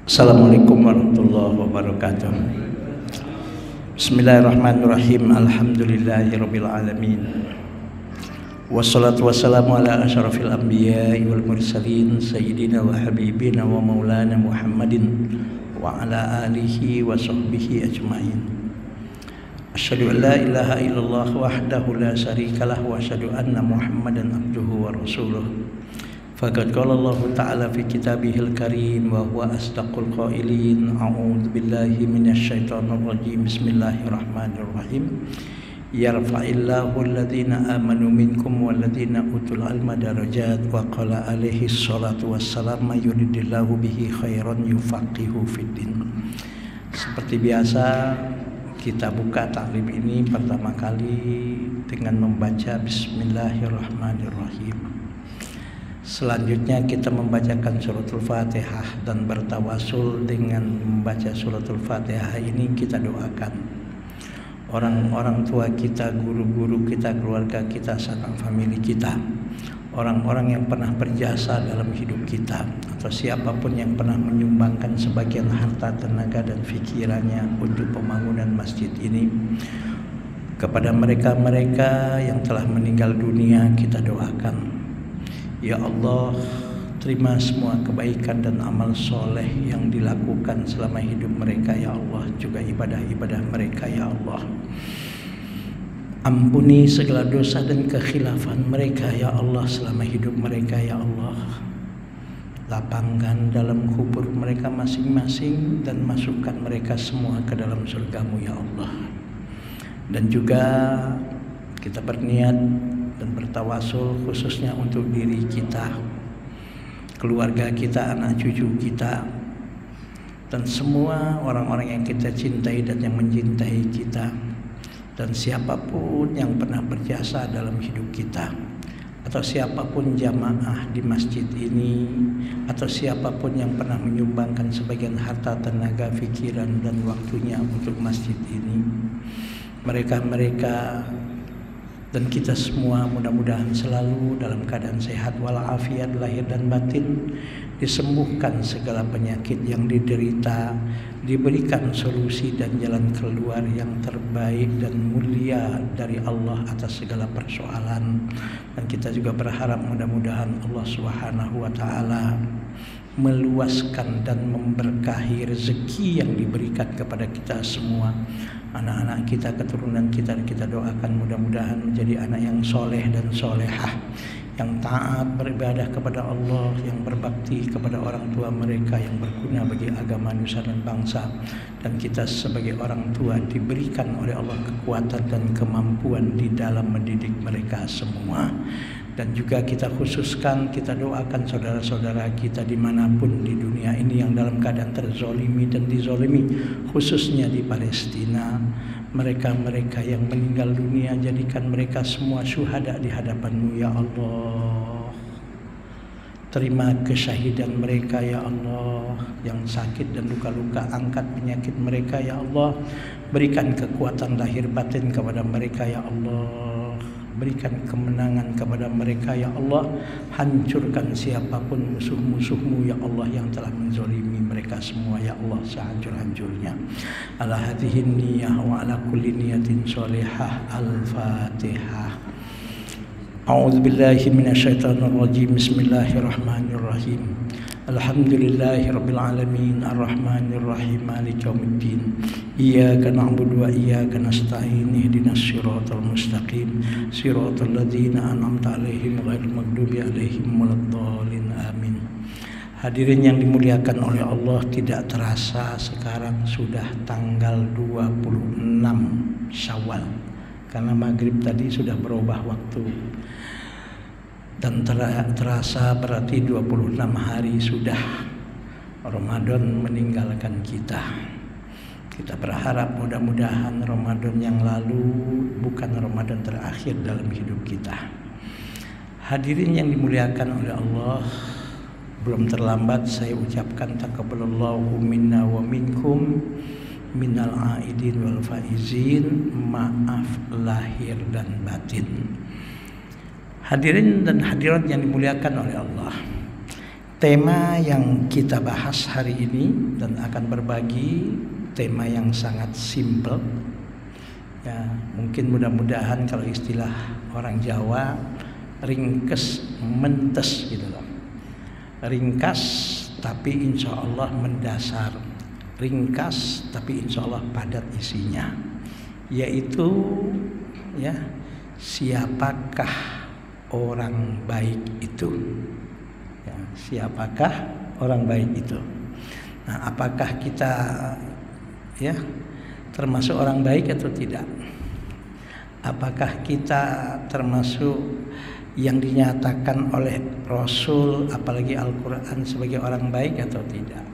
Assalamualaikum warahmatullahi wabarakatuh. Bismillahirrahmanirrahim. Alhamdulillahirabbil alamin. Wassalatu wassalamu ala asyrafil anbiya'i wal mursalin sayyidina wa habibina wa maulana Muhammadin wa ala alihi wa sahbihi ajmain. Asyhadu an la ilaha illallah wahdahu la syarikalah wa asyhadu anna Muhammadan abduhu wa rasuluh. Faqad qala Allah Ta'ala fi kitabihil karim wa huwa asdaqul qailin. A'udzu billahi minasy syaithanir rajim. Bismillahirrahmanirrahim. Yarfa'illahu alladhina amanu minkum walladhina utul ilma darajat wa qala alaihi salatu wassalam may yuridillahu bihi khairan yufaqihu fiddin. Seperti biasa kita buka taklim ini pertama kali dengan membaca Bismillahirrahmanirrahim. Selanjutnya kita membacakan suratul Fatihah dan bertawasul dengan membaca suratul Fatihah ini kita doakan orang-orang tua kita, guru-guru kita, keluarga kita, sanak famili kita, orang-orang yang pernah berjasa dalam hidup kita, atau siapapun yang pernah menyumbangkan sebagian harta, tenaga dan pikirannya untuk pembangunan masjid ini. Kepada mereka-mereka yang telah meninggal dunia kita doakan, ya Allah, terima semua kebaikan dan amal soleh yang dilakukan selama hidup mereka ya Allah, juga ibadah-ibadah mereka ya Allah. Ampuni segala dosa dan kekhilafan mereka ya Allah selama hidup mereka ya Allah. Lapangkan dalam kubur mereka masing-masing dan masukkan mereka semua ke dalam surgamu ya Allah. Dan juga kita berniat dan bertawasul khususnya untuk diri kita, keluarga kita, anak cucu kita, dan semua orang-orang yang kita cintai dan yang mencintai kita, dan siapapun yang pernah berjasa dalam hidup kita, atau siapapun jamaah di masjid ini, atau siapapun yang pernah menyumbangkan sebagian harta, tenaga, pikiran dan waktunya untuk masjid ini. Mereka-mereka dan kita semua mudah-mudahan selalu dalam keadaan sehat walafiat lahir dan batin, disembuhkan segala penyakit yang diderita, diberikan solusi dan jalan keluar yang terbaik dan mulia dari Allah atas segala persoalan. Dan kita juga berharap mudah-mudahan Allah Subhanahu wa Ta'ala meluaskan dan memberkahi rezeki yang diberikan kepada kita semua, anak-anak kita, keturunan kita. Kita doakan mudah-mudahan menjadi anak yang soleh dan solehah, yang taat beribadah kepada Allah, yang berbakti kepada orang tua mereka, yang berguna bagi agama nusa dan bangsa. Dan kita sebagai orang tua diberikan oleh Allah kekuatan dan kemampuan di dalam mendidik mereka semua. Dan juga kita khususkan, kita doakan saudara-saudara kita dimanapun di dunia ini yang dalam keadaan terzolimi dan dizolimi, khususnya di Palestina. Mereka-mereka yang meninggal dunia, jadikan mereka semua syuhada di hadapan-Mu ya Allah. Terima kesyahidan mereka ya Allah. Yang sakit dan luka-luka, angkat penyakit mereka ya Allah. Berikan kekuatan lahir batin kepada mereka ya Allah. Berikan kemenangan kepada mereka ya Allah. Hancurkan siapapun musuh-musuh-Mu ya Allah yang telah menzalimi mereka semua ya Allah sehancur-hancurnya. Ala hadhihi niyyah wa ala kulli niyatin sholihah. Al-Fatihah. A'udzu billahi minasyaitonir rajim. Bismillahirrahmanirrahim. Alhamdulillahirabbil alamin arrahmanir rahim maliki yaumiddin. Iyyaka na'budu wa iyyaka nasta'in. Ihdinas siratal mustaqim. Siratal ladzina an'amta 'alaihim ghairil maghdubi 'alaihim waladdallin. Amin. Hadirin yang dimuliakan oleh Allah, tidak terasa sekarang sudah tanggal 26 Syawal. Karena maghrib tadi sudah berubah waktu. Dan terasa berarti 26 hari sudah Ramadan meninggalkan kita. Kita berharap mudah-mudahan Ramadan yang lalu bukan Ramadan terakhir dalam hidup kita. Hadirin yang dimuliakan oleh Allah, belum terlambat saya ucapkan taqabbalallahu minna wa minkum minal aidin wal faizin, maaf lahir dan batin. Hadirin dan hadirat yang dimuliakan oleh Allah. Tema yang kita bahas hari ini dan akan berbagi tema yang sangat simple. Ya, mungkin mudah-mudahan kalau istilah orang Jawa ringkes mentes gitu loh. Ringkas tapi insya Allah mendasar. Ringkas tapi insya Allah padat isinya. Yaitu ya, siapakah orang baik itu? Ya, siapakah orang baik itu? Nah, apakah kita ya termasuk orang baik atau tidak? Apakah kita termasuk yang dinyatakan oleh Rasul apalagi Al-Quran sebagai orang baik atau tidak?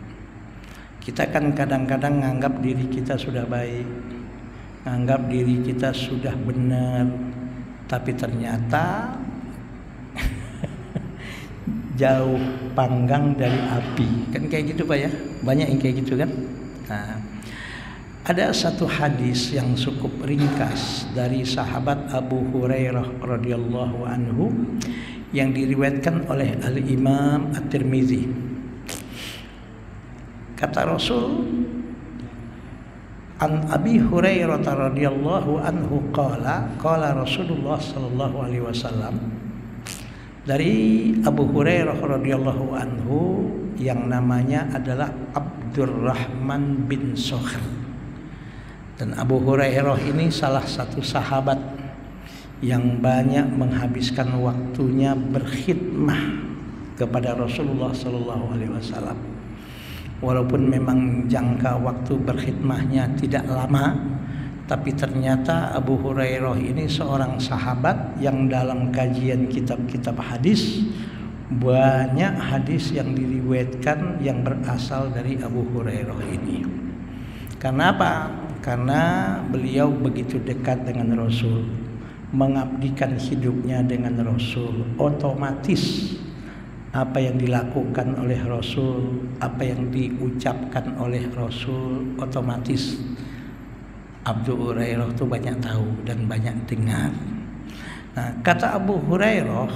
Kita kan kadang-kadang nganggap diri kita sudah baik, nganggap diri kita sudah benar, tapi ternyata jauh panggang dari api. Kan kayak gitu Pak ya, banyak yang kayak gitu kan. Nah, ada satu hadis yang cukup ringkas dari sahabat Abu Hurairah radhiyallahu anhu yang diriwayatkan oleh Al-Imam At-Tirmizi. Kata Rasul, an Abi Hurairah radhiyallahu anhu qala Rasulullah sallallahu alaihi wasallam. Dari Abu Hurairah radhiyallahu anhu yang namanya adalah Abdurrahman bin Sakhr. Dan Abu Hurairah ini salah satu sahabat yang banyak menghabiskan waktunya berkhidmah kepada Rasulullah sallallahu alaihi wasallam. Walaupun memang jangka waktu berkhidmahnya tidak lama, tapi ternyata Abu Hurairah ini seorang sahabat yang dalam kajian kitab-kitab hadis banyak hadis yang diriwayatkan yang berasal dari Abu Hurairah ini. Karena apa? Karena beliau begitu dekat dengan Rasul, mengabdikan hidupnya dengan Rasul, otomatis apa yang dilakukan oleh Rasul, apa yang diucapkan oleh Rasul, otomatis Abu Hurairah itu banyak tahu dan banyak dengar. Nah, kata Abu Hurairah,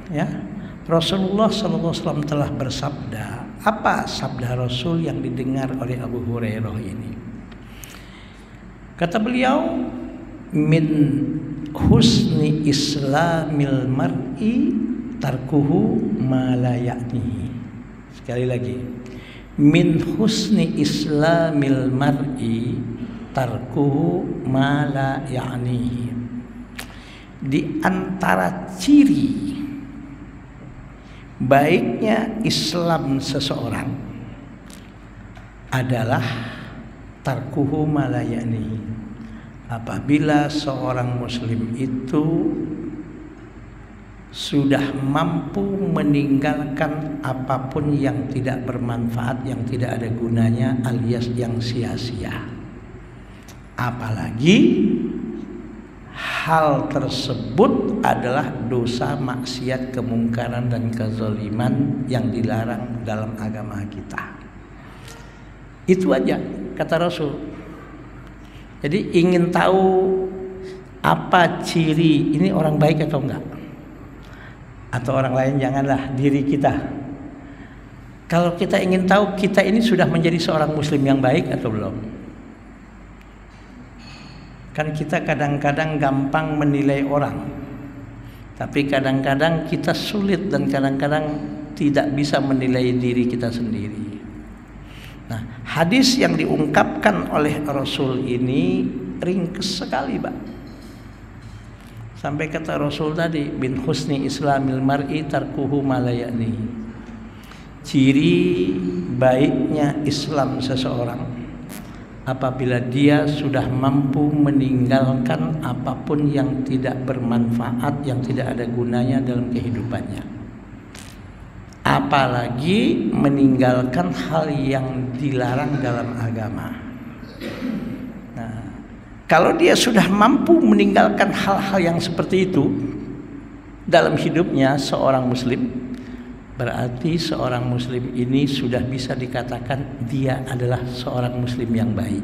ya, Rasulullah SAW telah bersabda. Apa sabda Rasul yang didengar oleh Abu Hurairah ini? Kata beliau, min husni islamil mar'i tarkuhu ma la ya'nihi. Sekali lagi, min husni islamil mar'i tarkuhu ma la ya'nihi. Di antara ciri baiknya Islam seseorang adalah tarkuhu ma la ya'nihi. Apabila seorang muslim itu sudah mampu meninggalkan apapun yang tidak bermanfaat, yang tidak ada gunanya, alias yang sia-sia. Apalagi hal tersebut adalah dosa, maksiat, kemungkaran dan kezaliman yang dilarang dalam agama kita. Itu aja kata Rasul. Jadi ingin tahu apa ciri ini orang baik atau enggak? Atau orang lain, janganlah diri kita. Kalau kita ingin tahu kita ini sudah menjadi seorang muslim yang baik atau belum? Kan kita kadang-kadang gampang menilai orang, tapi kadang-kadang kita sulit dan kadang-kadang tidak bisa menilai diri kita sendiri. Nah, hadis yang diungkapkan oleh Rasul ini ringkas sekali, Pak. Sampai kata Rasul tadi, bin husni islamil mar'i tarkuhu ma la ya'ni. Ciri baiknya Islam seseorang apabila dia sudah mampu meninggalkan apapun yang tidak bermanfaat, yang tidak ada gunanya dalam kehidupannya. Apalagi meninggalkan hal yang dilarang dalam agama. Nah, kalau dia sudah mampu meninggalkan hal-hal yang seperti itu dalam hidupnya seorang muslim, berarti seorang muslim ini sudah bisa dikatakan dia adalah seorang muslim yang baik.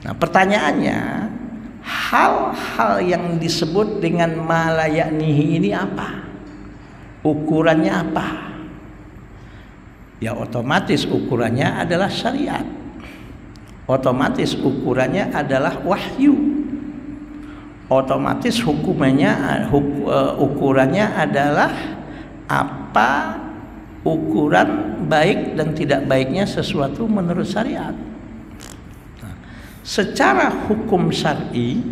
Nah, pertanyaannya, hal-hal yang disebut dengan ma la ya'nihi ini apa? Ukurannya apa? Ya otomatis ukurannya adalah syariat. Otomatis ukurannya adalah wahyu. Otomatis ukurannya adalah apa ukuran baik dan tidak baiknya sesuatu menurut syariat. Nah, secara hukum syar'i,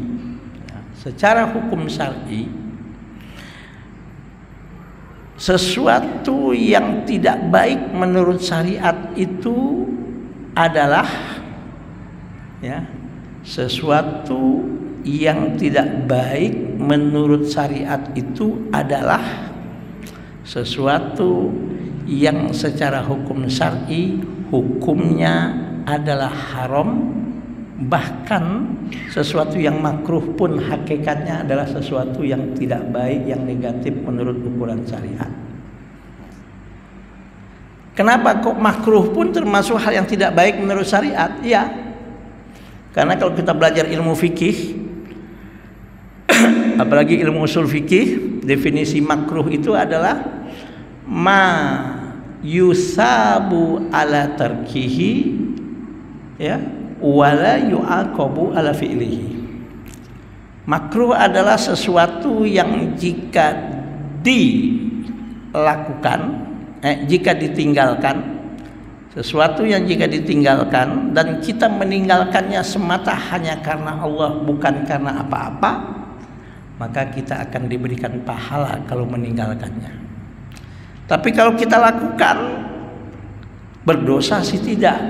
sesuatu yang tidak baik menurut syariat itu adalah sesuatu yang tidak baik menurut syariat itu adalah sesuatu yang secara hukum syar'i hukumnya adalah haram, bahkan sesuatu yang makruh pun hakikatnya adalah sesuatu yang tidak baik, yang negatif menurut ukuran syariat. Kenapa kok makruh pun termasuk hal yang tidak baik menurut syariat? Ya, karena kalau kita belajar ilmu fikih, apalagi ilmu usul fikih, definisi makruh itu adalah ma yusabu ala tarkihi wala yu'aqabu ala fi'lihi. Makruh adalah sesuatu yang jika ditinggalkan, sesuatu yang jika ditinggalkan dan kita meninggalkannya semata hanya karena Allah, bukan karena apa-apa, maka kita akan diberikan pahala kalau meninggalkannya. Tapi kalau kita lakukan, berdosa sih tidak,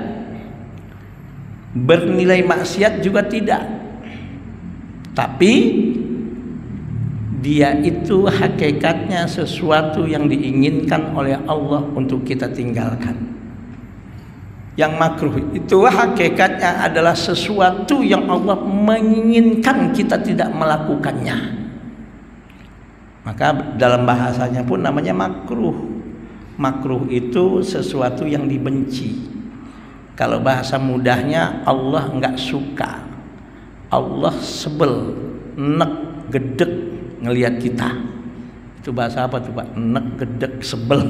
bernilai maksiat juga tidak, tapi dia itu hakikatnya sesuatu yang diinginkan oleh Allah untuk kita tinggalkan. Yang makruh itu hakikatnya adalah sesuatu yang Allah menginginkan kita tidak melakukannya. Maka dalam bahasanya pun namanya makruh. Makruh itu sesuatu yang dibenci. Kalau bahasa mudahnya, Allah nggak suka, Allah sebel, nek, gedek ngelihat kita. Itu bahasa apa tuh Pak? Nek, gedek, sebel.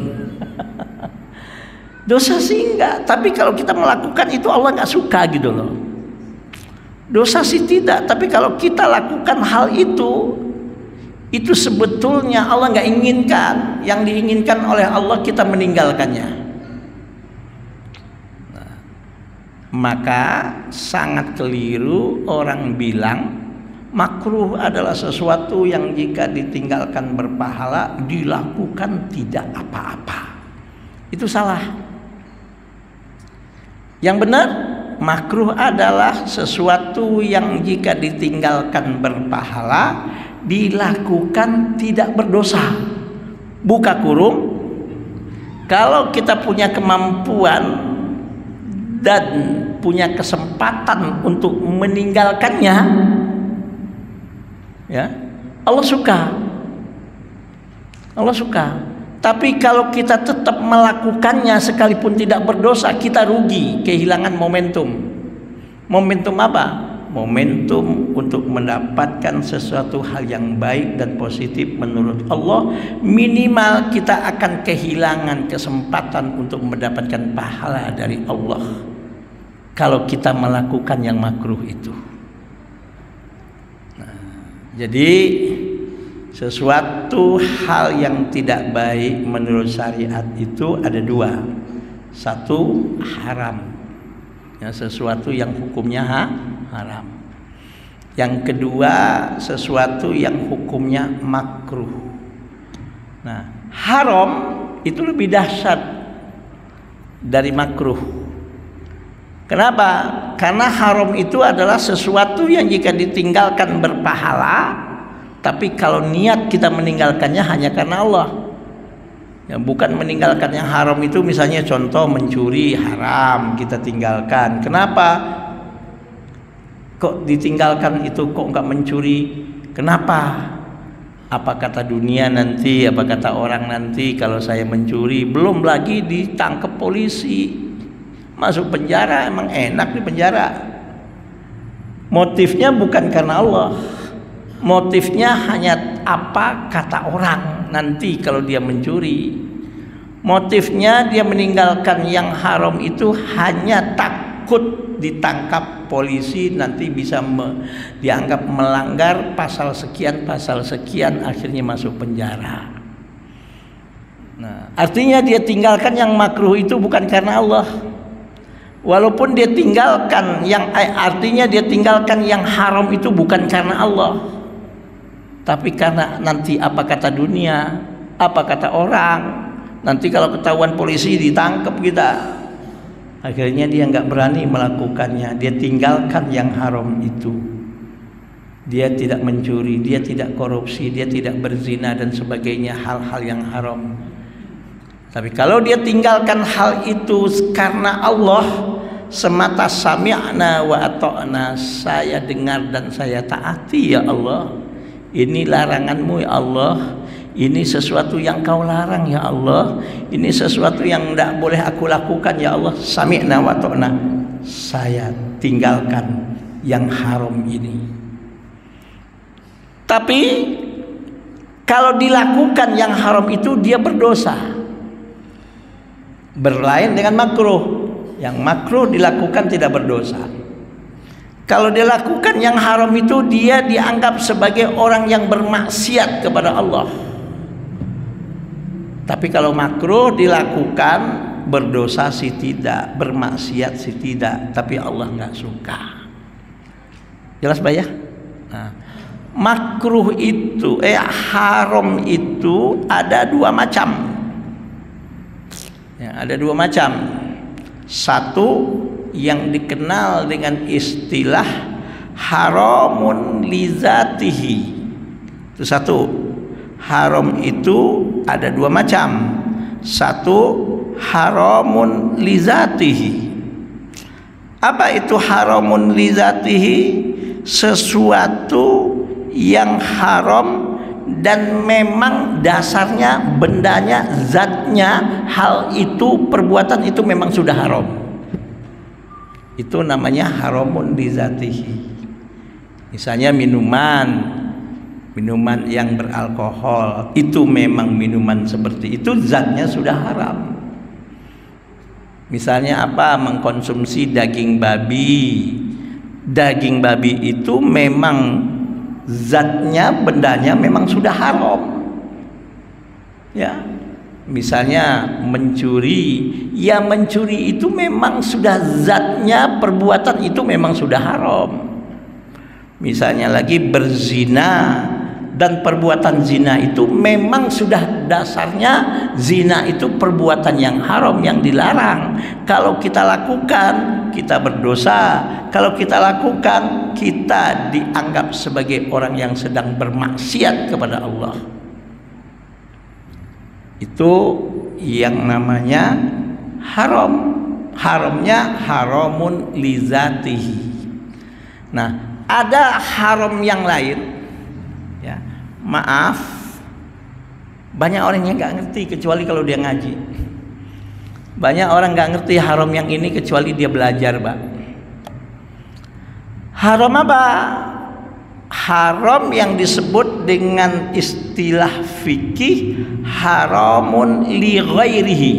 Dosa sih enggak, tapi kalau kita melakukan itu Allah nggak suka gitu loh. Dosa sih tidak, tapi kalau kita lakukan hal itu sebetulnya Allah nggak inginkan. Yang diinginkan oleh Allah kita meninggalkannya. Nah, maka sangat keliru orang bilang makruh adalah sesuatu yang jika ditinggalkan berpahala, dilakukan tidak apa-apa. Itu salah. Yang benar, makruh adalah sesuatu yang jika ditinggalkan berpahala, dilakukan tidak berdosa. Buka kurung, kalau kita punya kemampuan dan punya kesempatan untuk meninggalkannya, ya, Allah suka. Allah suka. Tapi kalau kita tetap melakukannya sekalipun tidak berdosa, kita rugi, kehilangan momentum. Momentum apa? Momentum untuk mendapatkan sesuatu hal yang baik dan positif menurut Allah. Minimal kita akan kehilangan kesempatan untuk mendapatkan pahala dari Allah kalau kita melakukan yang makruh itu. Nah, jadi sesuatu hal yang tidak baik menurut syariat itu ada dua. Satu, haram, ya, sesuatu yang hukumnya haram. Yang kedua, sesuatu yang hukumnya makruh. Nah, haram itu lebih dahsyat dari makruh. Kenapa? Karena haram itu adalah sesuatu yang jika ditinggalkan berpahala, tapi kalau niat kita meninggalkannya hanya karena Allah, ya, bukan meninggalkan yang haram itu. Misalnya contoh mencuri haram, kita tinggalkan. Kenapa? Kok ditinggalkan itu, kok enggak mencuri? Kenapa? Apa kata dunia nanti, apa kata orang nanti kalau saya mencuri? Belum lagi ditangkap polisi, masuk penjara. Emang enak di penjara? Motifnya bukan karena Allah. Motifnya hanya apa kata orang nanti kalau dia mencuri. Motifnya dia meninggalkan yang haram itu hanya takut ditangkap polisi, nanti bisa dianggap melanggar pasal sekian, akhirnya masuk penjara. Nah, artinya dia tinggalkan yang makruh itu bukan karena Allah. Walaupun dia tinggalkan artinya dia tinggalkan yang haram itu bukan karena Allah, tapi karena nanti apa kata dunia, apa kata orang. Nanti kalau ketahuan polisi ditangkap kita, akhirnya dia nggak berani melakukannya. Dia tinggalkan yang haram itu. Dia tidak mencuri, dia tidak korupsi, dia tidak berzina dan sebagainya, hal-hal yang haram. Tapi kalau dia tinggalkan hal itu karena Allah semata, sami'na wa ata'na, saya dengar dan saya taati ya Allah. Ini laranganmu ya Allah. Ini sesuatu yang kau larang ya Allah. Ini sesuatu yang tidak boleh aku lakukan ya Allah. Sami'na wa ta'na, saya tinggalkan yang haram ini. Tapi kalau dilakukan yang haram itu dia berdosa. Berlain dengan makruh. Yang makruh dilakukan tidak berdosa. Kalau dia lakukan yang haram itu dia dianggap sebagai orang yang bermaksiat kepada Allah. Tapi kalau makruh dilakukan, berdosa sih tidak, bermaksiat sih tidak, tapi Allah nggak suka. Jelas Pak ya? Nah, makruh itu, haram itu ada dua macam. Ya, ada dua macam. Satu yang dikenal dengan istilah haramun lizatihi. Itu satu. Haram itu ada dua macam. Satu haramun lizatihi. Apa itu haramun lizatihi? Sesuatu yang haram dan memang dasarnya, bendanya, zatnya, hal itu, perbuatan itu memang sudah haram. Itu namanya haramun lizatihi. Misalnya minuman yang beralkohol, itu memang minuman seperti itu, zatnya sudah haram. Misalnya apa? Mengkonsumsi daging babi. Daging babi itu memang zatnya, bendanya memang sudah haram. Ya. Misalnya mencuri, ya mencuri itu memang sudah zatnya, perbuatan itu memang sudah haram. Misalnya lagi berzina, dan perbuatan zina itu memang sudah dasarnya, zina itu perbuatan yang haram, yang dilarang. Kalau kita lakukan, kita berdosa. Kalau kita lakukan, kita dianggap sebagai orang yang sedang bermaksiat kepada Allah. Itu yang namanya haram. Haramnya haramun lizatihi. Nah, ada haram yang lain. Ya, maaf, banyak orang yang nggak ngerti kecuali kalau dia ngaji. Banyak orang nggak ngerti haram yang ini kecuali dia belajar, Pak. Haram apa? Haram yang disebut dengan istilah fikih haramun li ghairihi.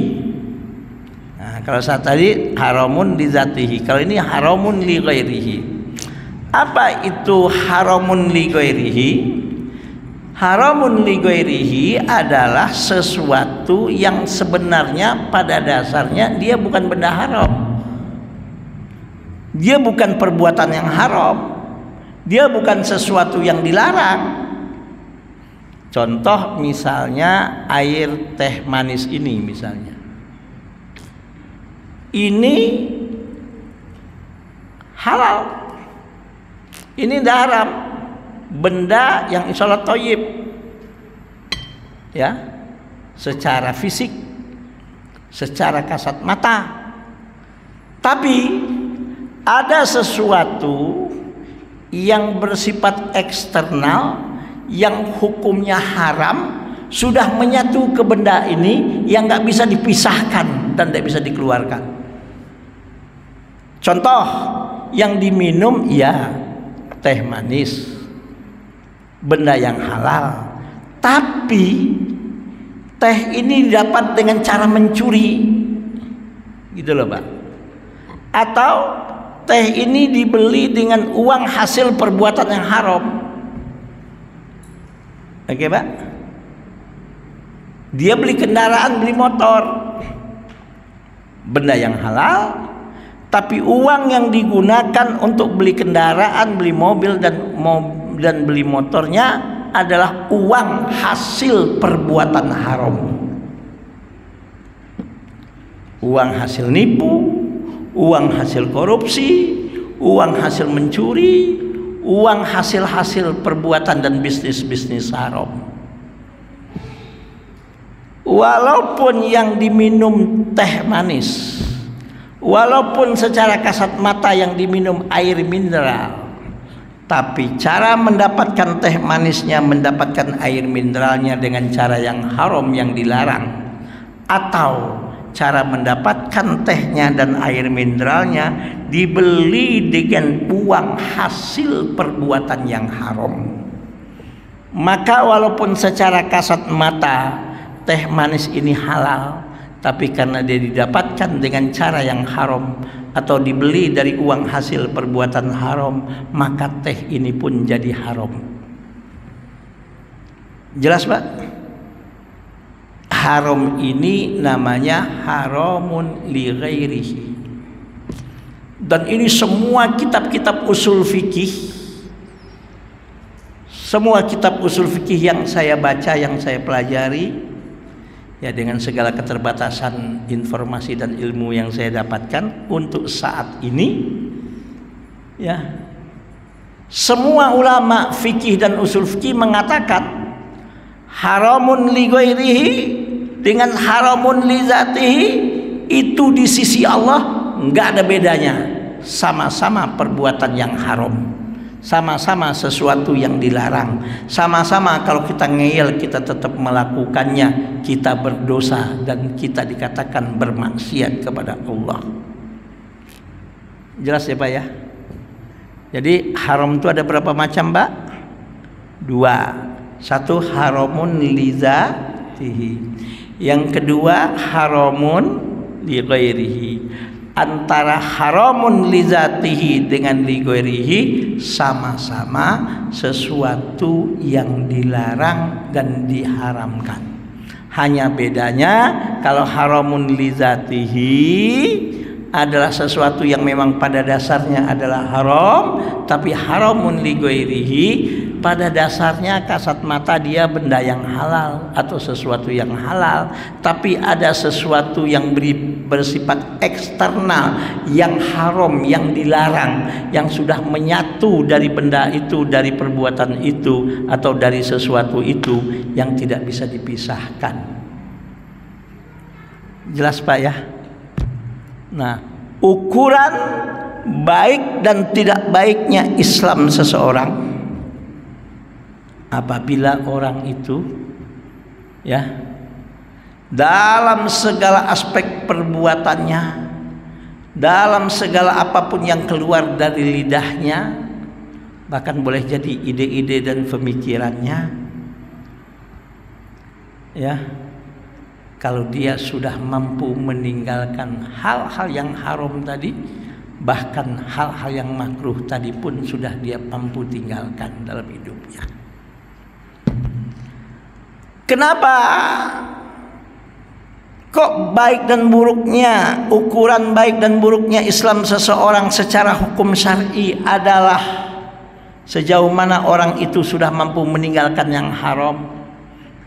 Nah, kalau saat tadi haramun li zatihi, kalau ini haramun li ghairihi. Apa itu haramun li ghairihi? Haramun li ghairihi adalah sesuatu yang sebenarnya pada dasarnya dia bukan benda haram. Dia bukan perbuatan yang haram. Dia bukan sesuatu yang dilarang. Contoh misalnya air teh manis ini misalnya. Ini halal. Ini tidak haram. Benda yang insya Allah thayyib, ya, secara fisik, secara kasat mata. Tapi ada sesuatu yang bersifat eksternal, yang hukumnya haram, sudah menyatu ke benda ini, yang nggak bisa dipisahkan dan tidak bisa dikeluarkan. Contoh yang diminum, ya, teh manis, benda yang halal, tapi teh ini didapat dengan cara mencuri, gitu loh Pak. Atau teh ini dibeli dengan uang hasil perbuatan yang haram. Oke Pak. Dia beli kendaraan, beli motor, benda yang halal, tapi uang yang digunakan untuk beli kendaraan, beli mobil dan beli motornya adalah uang hasil perbuatan haram. Uang hasil nipu, uang hasil korupsi, uang hasil mencuri, uang hasil perbuatan dan bisnis haram. Walaupun yang diminum teh manis, walaupun secara kasat mata yang diminum air mineral, tapi cara mendapatkan teh manisnya, mendapatkan air mineralnya dengan cara yang haram, yang dilarang, atau cara mendapatkan tehnya dan air mineralnya dibeli dengan uang hasil perbuatan yang haram, maka walaupun secara kasat mata teh manis ini halal, tapi karena dia didapatkan dengan cara yang haram atau dibeli dari uang hasil perbuatan haram, maka teh ini pun jadi haram. Jelas Pak? Haram ini namanya haramun li ghairihi. Dan ini semua kitab-kitab usul fikih, semua kitab usul fikih yang saya baca, yang saya pelajari, ya dengan segala keterbatasan informasi dan ilmu yang saya dapatkan untuk saat ini, ya semua ulama fikih dan usul fikih mengatakan haramun li ghairihi dengan haramun li zatihi itu di sisi Allah nggak ada bedanya, sama-sama perbuatan yang haram, sama-sama sesuatu yang dilarang, sama-sama kalau kita ngeyel kita tetap melakukannya, kita berdosa dan kita dikatakan bermaksiat kepada Allah. Jelas ya Pak ya? Jadi haram itu ada berapa macam Pak? Dua. Satu haramun lizatihi, yang kedua haramun li ghairihi. Antara haramun lizatihi dengan li ghairihi sama-sama sesuatu yang dilarang dan diharamkan. Hanya bedanya kalau haramun lizatihi adalah sesuatu yang memang pada dasarnya adalah haram, tapi haramun li ghairihi pada dasarnya kasat mata dia benda yang halal atau sesuatu yang halal, tapi ada sesuatu yang bersifat eksternal yang haram, yang dilarang, yang sudah menyatu dari benda itu, dari perbuatan itu atau dari sesuatu itu yang tidak bisa dipisahkan. Jelas Pak ya? Nah, ukuran baik dan tidak baiknya Islam seseorang apabila orang itu ya dalam segala aspek perbuatannya, dalam segala apapun yang keluar dari lidahnya, bahkan boleh jadi ide-ide dan pemikirannya, ya kalau dia sudah mampu meninggalkan hal-hal yang haram tadi, bahkan hal-hal yang makruh tadi pun sudah dia mampu tinggalkan dalam hidupnya. Kenapa kok baik dan buruknya, ukuran baik dan buruknya Islam seseorang secara hukum syar'i adalah sejauh mana orang itu sudah mampu meninggalkan yang haram,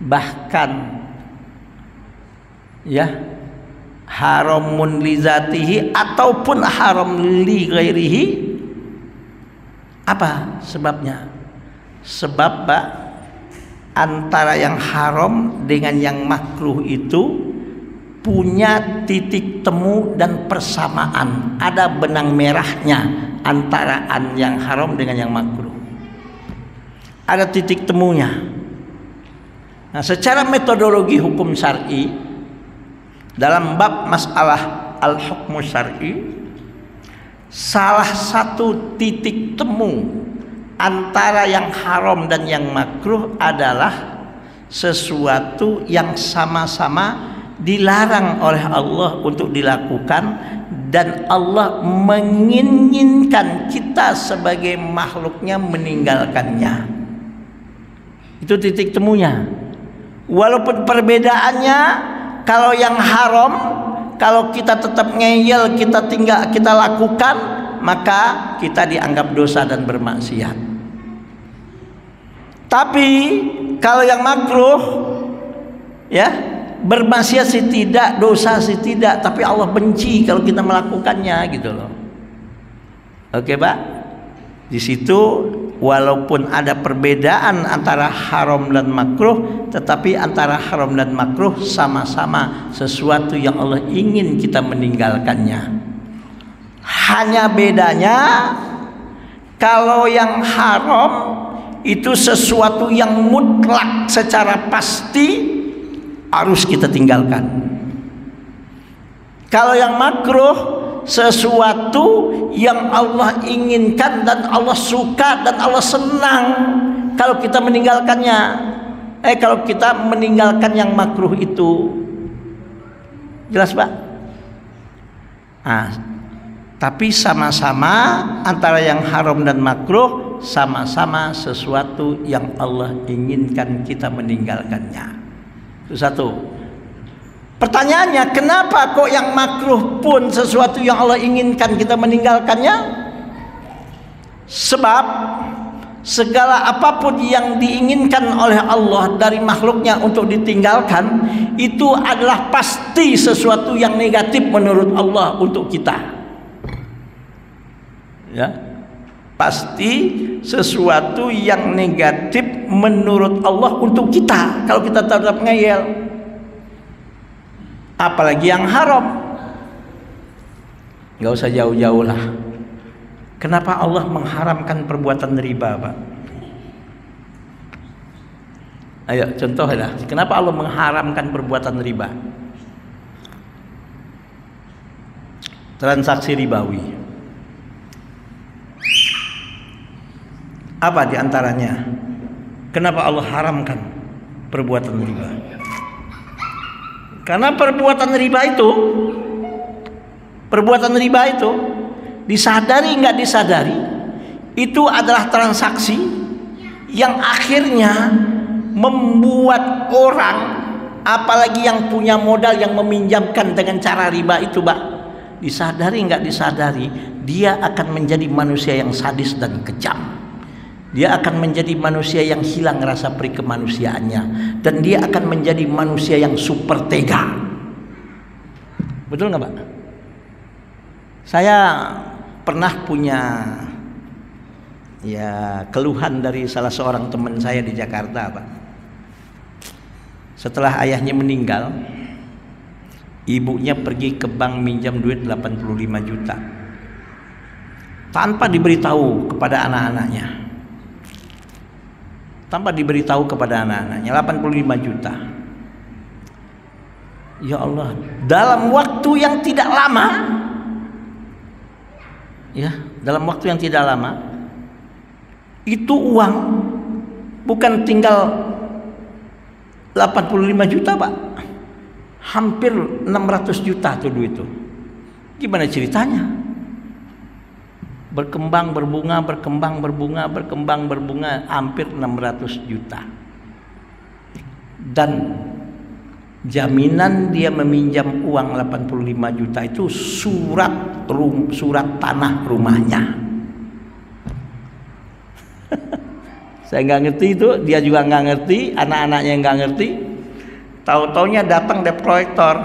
bahkan ya haramun li zatihi ataupun haram li ghairihi. Apa sebabnya? Sebab Pak, antara yang haram dengan yang makruh itu punya titik temu dan persamaan, ada benang merahnya antara yang haram dengan yang makruh, ada titik temunya. Nah, secara metodologi hukum syar'i dalam bab masalah al-hukmu syar'i, salah satu titik temu antara yang haram dan yang makruh adalah sesuatu yang sama-sama dilarang oleh Allah untuk dilakukan, dan Allah menginginkan kita sebagai makhluknya meninggalkannya. Itu titik temunya. Walaupun perbedaannya, kalau yang haram, kalau kita tetap ngeyel, kita lakukan, maka kita dianggap dosa dan bermaksiat. Tapi kalau yang makruh, ya, bermaksiat sih tidak, dosa sih tidak, tapi Allah benci kalau kita melakukannya, gitu loh. Oke, Pak? Di situ walaupun ada perbedaan antara haram dan makruh, tetapi antara haram dan makruh sama-sama sesuatu yang Allah ingin kita meninggalkannya. Hanya bedanya, kalau yang haram itu sesuatu yang mutlak secara pasti harus kita tinggalkan. Kalau yang makruh sesuatu yang Allah inginkan dan Allah suka dan Allah senang kalau kita meninggalkannya. Kalau kita meninggalkan yang makruh itu. Jelas, Pak? Tapi sama-sama antara yang haram dan makruh sama-sama sesuatu yang Allah inginkan kita meninggalkannya. Itu satu. Pertanyaannya, kenapa kok yang makruh pun sesuatu yang Allah inginkan kita meninggalkannya? Sebab segala apapun yang diinginkan oleh Allah dari makhluknya untuk ditinggalkan, itu adalah pasti sesuatu yang negatif menurut Allah untuk kita. Ya, pasti sesuatu yang negatif menurut Allah untuk kita kalau kita tetap ngeyel. Apalagi yang haram. Gak usah jauh-jauh lah. Kenapa Allah mengharamkan perbuatan riba, Pak? Ayo contohnya, kenapa Allah mengharamkan perbuatan riba? Transaksi ribawi. Apa diantaranya? Kenapa Allah haramkan perbuatan riba? Karena perbuatan riba itu disadari nggak disadari, itu adalah transaksi yang akhirnya membuat orang, apalagi yang punya modal yang meminjamkan dengan cara riba itu, Pak, disadari nggak disadari, dia akan menjadi manusia yang sadis dan kejam. Dia akan menjadi manusia yang hilang rasa perikemanusiaannya, dan dia akan menjadi manusia yang super tega. Betul nggak, Pak? Saya pernah punya keluhan dari salah seorang teman saya di Jakarta, Pak. Setelah ayahnya meninggal, ibunya pergi ke bank minjam duit 85 juta tanpa diberitahu kepada anak-anaknya. 85 juta. Ya Allah, dalam waktu yang tidak lama, itu uang bukan tinggal 85 juta, Pak. Hampir 600 juta tuh duit itu. Gimana ceritanya? Berkembang berbunga hampir 600 juta. Dan jaminan dia meminjam uang 85 juta itu surat tanah rumahnya. Saya nggak ngerti itu, dia juga nggak ngerti, anak-anaknya nggak ngerti. Tahu-taunya datang debt collector,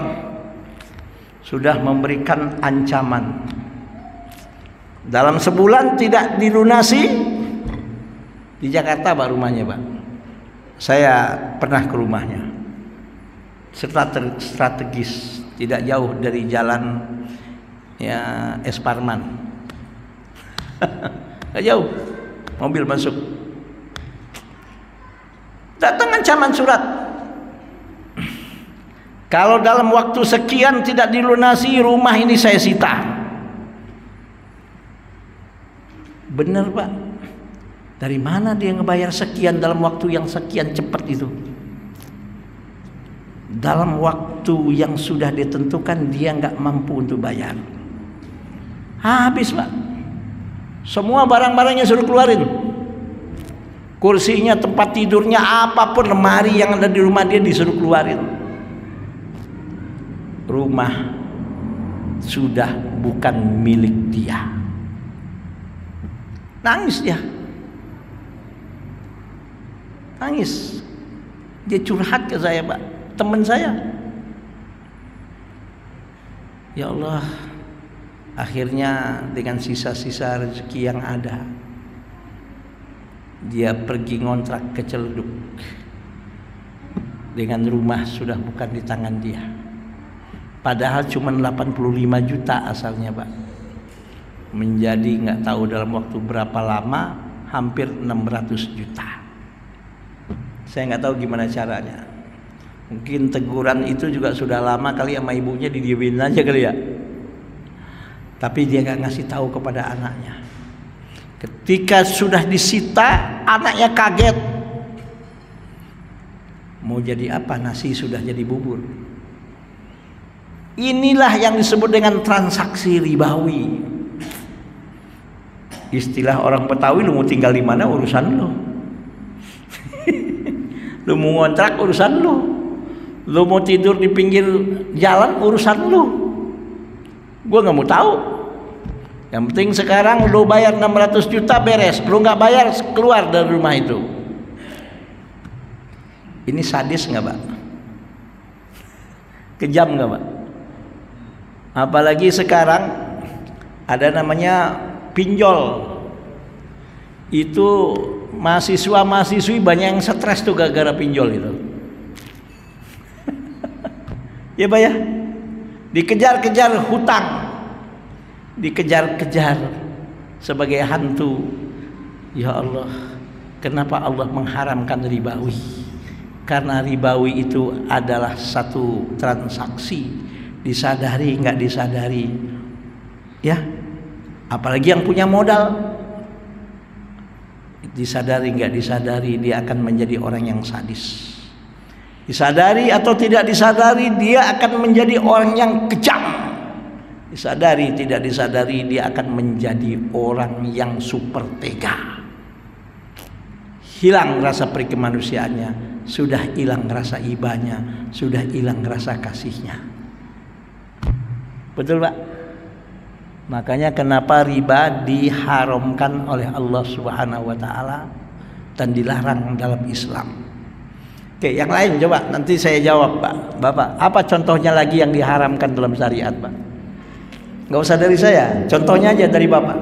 sudah memberikan ancaman. Dalam sebulan tidak dilunasi, di Jakarta, Pak, rumahnya, Pak. Saya pernah ke rumahnya. Strategis, tidak jauh dari jalan Es Parman. Tidak jauh, mobil masuk. Datang ancaman surat. Kalau dalam waktu sekian tidak dilunasi, rumah ini saya sita. Benar, Pak. Dari mana dia ngebayar sekian dalam waktu yang sekian cepat itu? Dalam waktu yang sudah ditentukan dia nggak mampu untuk bayar. Habis Pak. Semua barang-barangnya suruh keluarin. Kursinya, tempat tidurnya, apapun, lemari yang ada di rumah dia disuruh keluarin. Rumah sudah bukan milik dia. Nangis dia. Nangis. Dia curhat ke saya, Pak, teman saya. Ya Allah, akhirnya dengan sisa-sisa rezeki yang ada, dia pergi ngontrak ke Celeduk. Dengan rumah sudah bukan di tangan dia. Padahal cuma 85 juta asalnya, Pak. Menjadi nggak tahu dalam waktu berapa lama hampir 600 juta. Saya nggak tahu gimana caranya. Mungkin teguran itu juga sudah lama kali sama ibunya, didiemin aja kali ya. Tapi dia nggak ngasih tahu kepada anaknya. Ketika sudah disita, anaknya kaget. Mau jadi apa? Nasi sudah jadi bubur. Inilah yang disebut dengan transaksi ribawi. Istilah orang Betawi, lu mau tinggal di mana urusan lu. Lu mau ngontrak urusan lu. Lu mau tidur di pinggir jalan urusan lu. Gua nggak mau tahu. Yang penting sekarang lu bayar 600 juta beres. Lu nggak bayar keluar dari rumah itu. Ini sadis nggak, Pak? Kejam nggak, Pak? Apalagi sekarang ada namanya pinjol. Itu mahasiswa-mahasiswi banyak yang stres tuh gara-gara pinjol itu. Ya Pak ya, dikejar-kejar hutang, dikejar-kejar sebagai hantu. Ya Allah, kenapa Allah mengharamkan ribawi? Karena ribawi itu adalah satu transaksi, disadari nggak disadari, ya. Apalagi yang punya modal, disadari nggak disadari dia akan menjadi orang yang sadis. Disadari atau tidak disadari dia akan menjadi orang yang kejam. Disadari tidak disadari dia akan menjadi orang yang super tega. Hilang rasa perikemanusiaannya, sudah hilang rasa ibahnya, sudah hilang rasa kasihnya. Betul Pak? Makanya kenapa riba diharamkan oleh Allah Subhanahu wa taala dan dilarang dalam Islam. Oke, yang lain coba nanti saya jawab, Pak. Bapak, apa contohnya lagi yang diharamkan dalam syariat, Pak? Nggak usah dari saya, contohnya aja dari Bapak.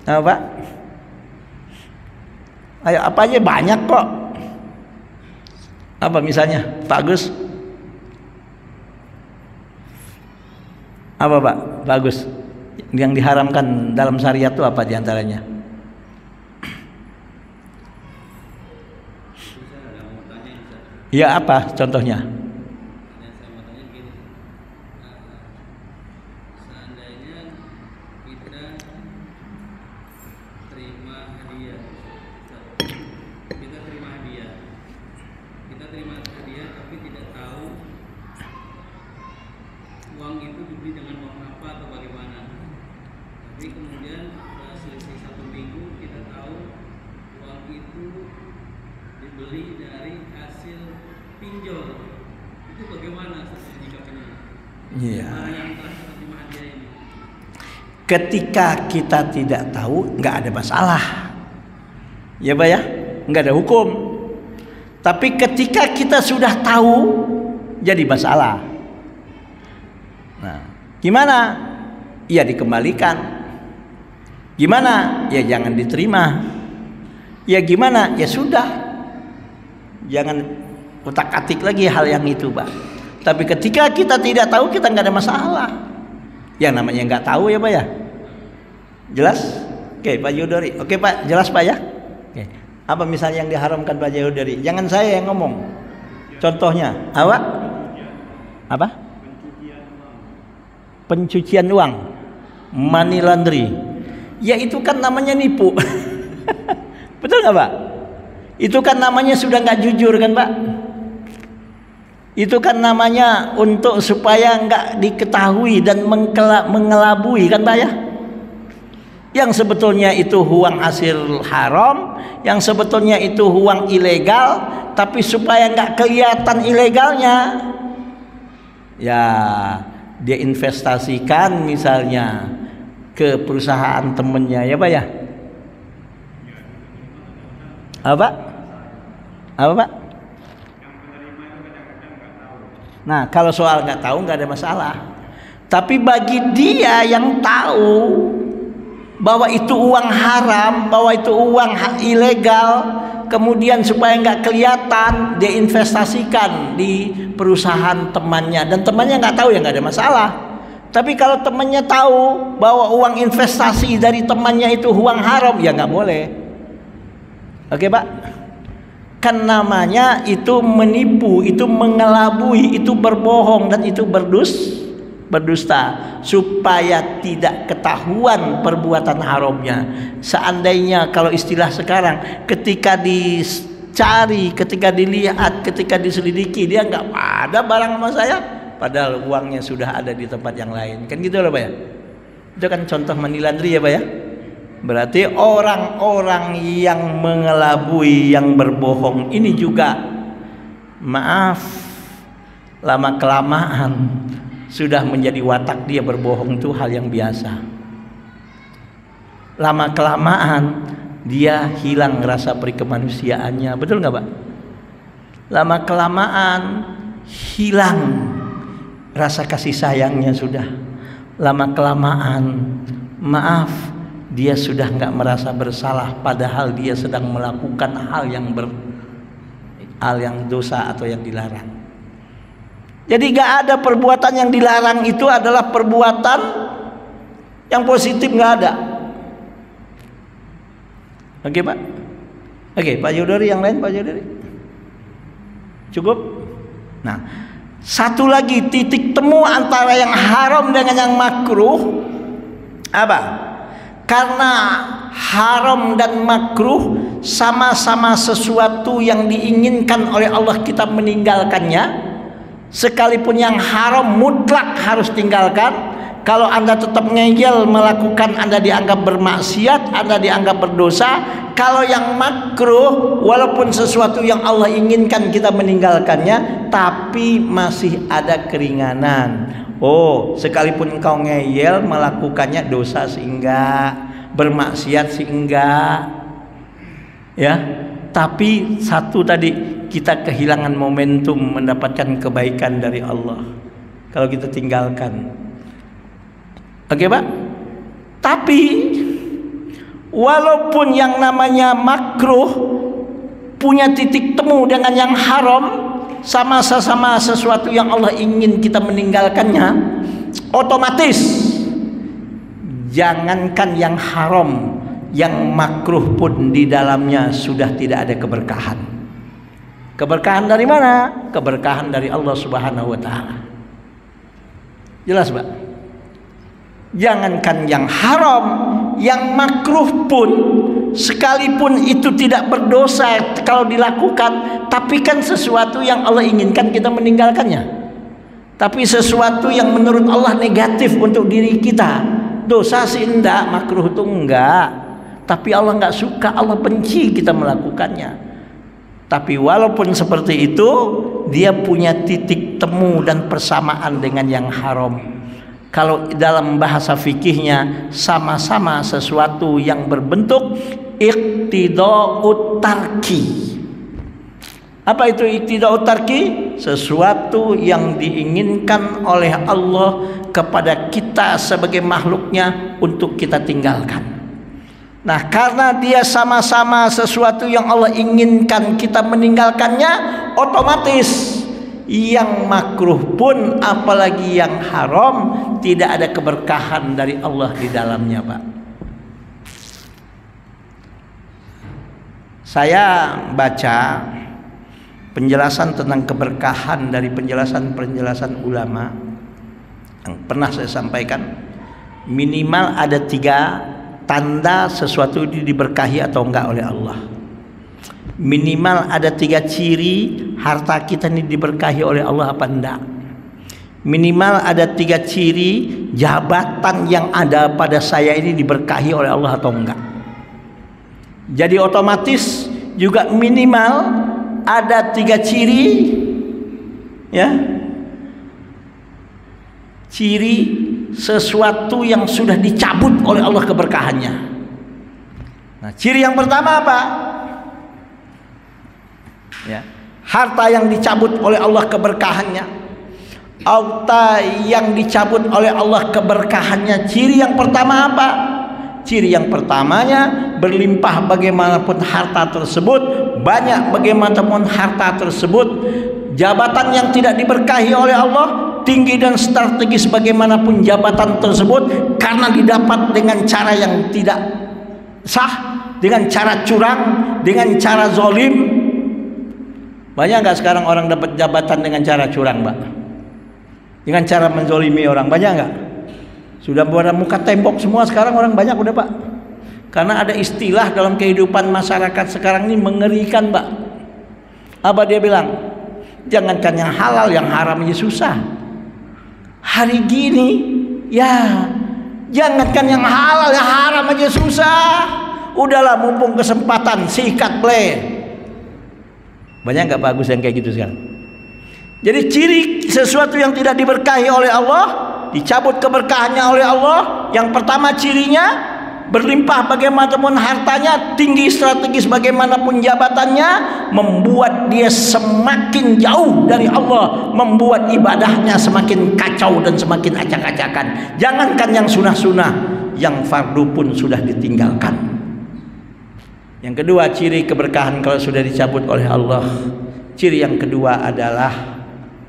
Nah, Pak? Ayo, apa aja banyak kok. Apa misalnya, Pak Agus? Apa Pak? Bagus. Yang diharamkan dalam syariat itu apa diantaranya? Ya apa contohnya? Ketika kita tidak tahu, nggak ada masalah, ya Pak ya, nggak ada hukum. Tapi ketika kita sudah tahu, jadi masalah. Nah, gimana? Ya dikembalikan. Gimana? Ya jangan diterima. Ya gimana? Ya sudah, jangan utak-atik lagi hal yang itu, Pak. Tapi ketika kita tidak tahu, kita nggak ada masalah. Yang namanya nggak tahu ya Pak ya. Jelas? Oke Pak Yudori. Oke Pak, jelas Pak ya. Oke. Apa misalnya yang diharamkan Pak Yudori? Jangan saya yang ngomong. Contohnya, apa? Apa? Pencucian uang. Money laundry. Ya itu kan namanya nipu. nggak Pak? Itu kan namanya sudah nggak jujur kan Pak? Itu kan namanya untuk supaya nggak diketahui dan mengelabui kan Pak ya? Yang sebetulnya itu uang hasil haram, yang sebetulnya itu uang ilegal, tapi supaya nggak kelihatan ilegalnya, ya dia investasikan misalnya ke perusahaan temennya ya Pak ya? Apa? Apa Pak? Nah kalau soal nggak tahu nggak ada masalah. Tapi bagi dia yang tahu bahwa itu uang haram, bahwa itu uang ilegal, kemudian supaya nggak kelihatan dia investasikan di perusahaan temannya, dan temannya nggak tahu ya nggak ada masalah. Tapi kalau temannya tahu bahwa uang investasi dari temannya itu uang haram, ya nggak boleh. Oke Pak? Kan namanya itu menipu, itu mengelabui, itu berbohong, dan itu berdusta, supaya tidak ketahuan perbuatan haramnya. Seandainya kalau istilah sekarang, ketika dicari, ketika dilihat, ketika diselidiki, dia nggak ada barang sama saya, padahal uangnya sudah ada di tempat yang lain. Kan gitu loh Pak ya? Itu kan contoh money laundry ya Pak ya? Berarti orang-orang yang mengelabui, yang berbohong ini juga, maaf, lama kelamaan sudah menjadi watak dia berbohong, itu hal yang biasa. Lama kelamaan dia hilang rasa perikemanusiaannya, betul nggak Pak? Lama kelamaan hilang rasa kasih sayangnya sudah. Lama kelamaan, maaf, dia sudah nggak merasa bersalah, padahal dia sedang melakukan hal yang dosa atau yang dilarang. Jadi nggak ada perbuatan yang dilarang itu adalah perbuatan yang positif, nggak ada. Oke Pak? Oke Pak Yudori, yang lain Pak Yudori? Cukup? Nah, satu lagi titik temu antara yang haram dengan yang makruh apa? Karena haram dan makruh sama-sama sesuatu yang diinginkan oleh Allah, kita meninggalkannya. Sekalipun yang haram mutlak harus tinggalkan. Kalau Anda tetap ngeyel melakukan, Anda dianggap bermaksiat, Anda dianggap berdosa. Kalau yang makruh, walaupun sesuatu yang Allah inginkan kita meninggalkannya, tapi masih ada keringanan. Oh, sekalipun engkau ngeyel melakukannya, dosa sih enggak, bermaksiat sih enggak, ya. Tapi satu tadi, kita kehilangan momentum mendapatkan kebaikan dari Allah kalau kita tinggalkan. Oke Pak? Tapi walaupun yang namanya makruh punya titik temu dengan yang haram, sama-sama sesuatu yang Allah ingin kita meninggalkannya, otomatis jangankan yang haram, yang makruh pun di dalamnya sudah tidak ada keberkahan. Keberkahan dari mana? Keberkahan dari Allah Subhanahu wa Ta'ala. Jelas Pak? Jangankan yang haram, yang makruh pun, sekalipun itu tidak berdosa kalau dilakukan, tapi kan sesuatu yang Allah inginkan kita meninggalkannya. Tapi sesuatu yang menurut Allah negatif untuk diri kita, dosa sih enggak, makruh itu enggak, tapi Allah enggak suka, Allah benci kita melakukannya. Tapi walaupun seperti itu, dia punya titik temu dan persamaan dengan yang haram. Kalau dalam bahasa fikihnya, sama-sama sesuatu yang berbentuk iqtida'ut tarki. Apa itu iqtida'ut tarki? Sesuatu yang diinginkan oleh Allah kepada kita sebagai makhluknya untuk kita tinggalkan. Nah, karena dia sama-sama sesuatu yang Allah inginkan kita meninggalkannya, otomatis yang makruh pun, apalagi yang haram, tidak ada keberkahan dari Allah di dalamnya Pak. Saya baca penjelasan tentang keberkahan dari penjelasan-penjelasan ulama yang pernah saya sampaikan. Minimal ada 3 tanda sesuatu itu diberkahi atau enggak oleh Allah. Minimal ada 3 ciri harta kita ini diberkahi oleh Allah apa enggak. Minimal ada 3 ciri jabatan yang ada pada saya ini diberkahi oleh Allah atau enggak. Jadi otomatis juga minimal ada 3 ciri, ya, ciri sesuatu yang sudah dicabut oleh Allah keberkahannya. Nah, ciri yang pertama apa? Ya, harta yang dicabut oleh Allah keberkahannya, harta yang dicabut oleh Allah keberkahannya. Ciri yang pertama apa? Ciri yang pertamanya berlimpah bagaimanapun harta tersebut, banyak bagaimanapun harta tersebut, jabatan yang tidak diberkahi oleh Allah, tinggi dan strategis bagaimanapun jabatan tersebut, karena didapat dengan cara yang tidak sah, dengan cara curang, dengan cara zolim. Banyak nggak sekarang orang dapat jabatan dengan cara curang, Pak? Dengan cara menzolimi orang, banyak nggak? Sudah pada muka tembok semua sekarang orang banyak udah, Pak. Karena ada istilah dalam kehidupan masyarakat sekarang ini mengerikan, Pak. Apa dia bilang? Jangankan yang halal, yang haram aja susah. Hari gini, ya, jangankan yang halal, yang haram aja susah. Udahlah, mumpung kesempatan, sikat play. Banyak nggak bagus yang kayak gitu sekarang. Jadi ciri sesuatu yang tidak diberkahi oleh Allah, dicabut keberkahannya oleh Allah. Yang pertama cirinya berlimpah bagaimanapun hartanya, tinggi strategis bagaimanapun jabatannya, membuat dia semakin jauh dari Allah, membuat ibadahnya semakin kacau dan semakin acak-acakan. Jangankan yang sunah-sunah, yang fardu pun sudah ditinggalkan. Yang kedua, ciri keberkahan kalau sudah dicabut oleh Allah, ciri yang kedua adalah,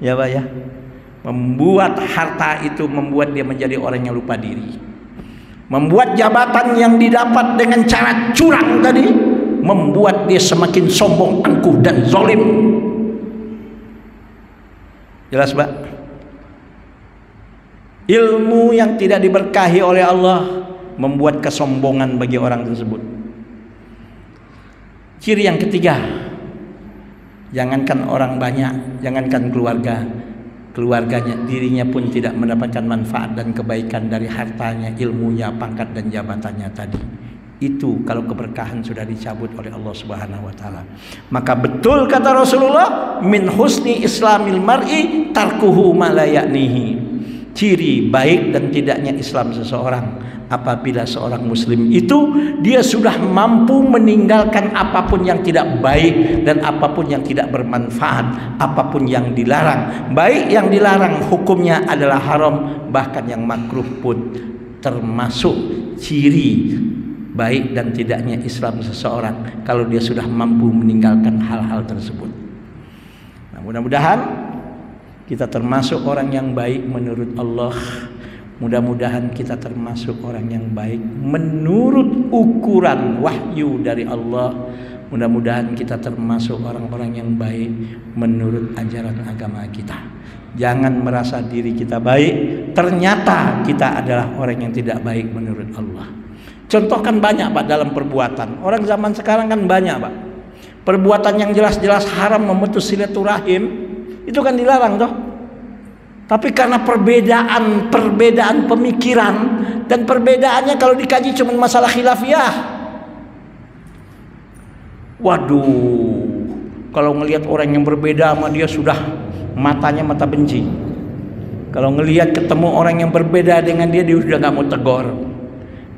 ya Pak ya, membuat harta itu membuat dia menjadi orang yang lupa diri. Membuat jabatan yang didapat dengan cara curang tadi, membuat dia semakin sombong, angkuh dan zalim. Jelas, Pak? Ilmu yang tidak diberkahi oleh Allah membuat kesombongan bagi orang tersebut. Ciri yang ketiga, jangankan orang banyak, jangankan keluarganya, dirinya pun tidak mendapatkan manfaat dan kebaikan dari hartanya, ilmunya, pangkat dan jabatannya tadi. Itu kalau keberkahan sudah dicabut oleh Allah Subhanahu wa taala. Maka betul kata Rasulullah, min husni islamil mar'i tarkuhu ma la ya'nihi. Ciri baik dan tidaknya Islam seseorang apabila seorang muslim itu dia sudah mampu meninggalkan apapun yang tidak baik dan apapun yang tidak bermanfaat, apapun yang dilarang. Baik yang dilarang hukumnya adalah haram, bahkan yang makruh pun termasuk ciri baik dan tidaknya Islam seseorang kalau dia sudah mampu meninggalkan hal-hal tersebut. Nah, mudah-mudahan kita termasuk orang yang baik menurut Allah. Mudah-mudahan kita termasuk orang yang baik menurut ukuran wahyu dari Allah. Mudah-mudahan kita termasuk orang-orang yang baik menurut ajaran agama kita. Jangan merasa diri kita baik, ternyata kita adalah orang yang tidak baik menurut Allah. Contoh kan banyak, Pak, dalam perbuatan. Orang zaman sekarang kan banyak, Pak. Perbuatan yang jelas-jelas haram, memutus silaturahim, itu kan dilarang toh. Tapi karena perbedaan pemikiran dan perbedaannya kalau dikaji cuma masalah khilafiyah. Waduh, kalau ngelihat orang yang berbeda sama dia sudah matanya mata benci. Kalau ngelihat ketemu orang yang berbeda dengan dia sudah nggak mau tegur.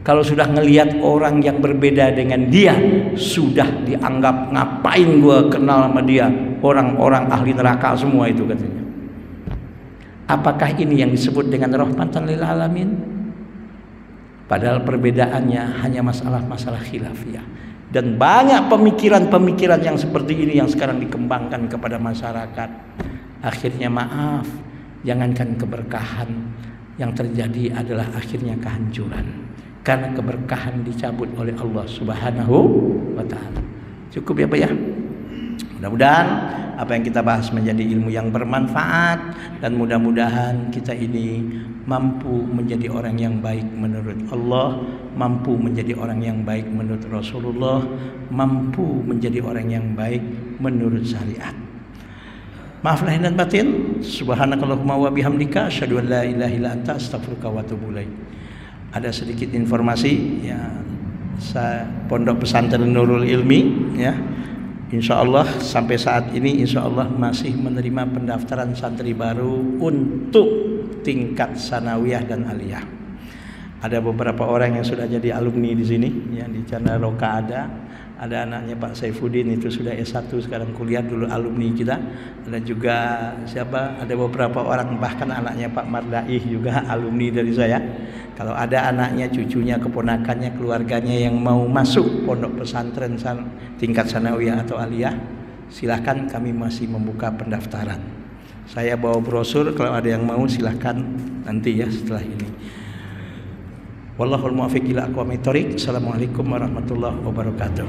Kalau sudah ngelihat orang yang berbeda dengan dia, sudah dianggap ngapain gua kenal sama dia, orang-orang ahli neraka semua itu katanya. Apakah ini yang disebut dengan rahmatan lil alamin? Padahal perbedaannya hanya masalah-masalah khilafiyah. Dan banyak pemikiran-pemikiran yang seperti ini yang sekarang dikembangkan kepada masyarakat. Akhirnya maaf, jangankan keberkahan, yang terjadi adalah akhirnya kehancuran. Karena keberkahan dicabut oleh Allah Subhanahu wa ta'ala. Cukup ya Pak ya? Mudah-mudahan apa yang kita bahas menjadi ilmu yang bermanfaat, dan mudah-mudahan kita ini mampu menjadi orang yang baik menurut Allah, mampu menjadi orang yang baik menurut Rasulullah, mampu menjadi orang yang baik menurut syariat. Maaf lahir dan batin. Subhanakallahumma wa bihamdika asyhadu an la ilaha illa anta astaghfiruka wa atubu ilaik. Ada sedikit informasi ya, Pondok Pesantren Nurul Ilmi ya, insya Allah sampai saat ini insya Allah masih menerima pendaftaran santri baru untuk tingkat sanawiyah dan aliyah. Ada beberapa orang yang sudah jadi alumni di sini ya, di Chandra Roka ada anaknya Pak Saifuddin itu sudah S1 sekarang kuliah, dulu alumni kita. Ada juga ada beberapa orang, bahkan anaknya Pak Mardaih juga alumni dari saya. Kalau ada anaknya, cucunya, keponakannya, keluarganya yang mau masuk pondok pesantren tingkat sanawiyah atau aliyah, silahkan, kami masih membuka pendaftaran. Saya bawa brosur, kalau ada yang mau silahkan nanti ya setelah ini. Wallahul muwaffiq ila aqwamit thoriq. Assalamualaikum warahmatullahi wabarakatuh.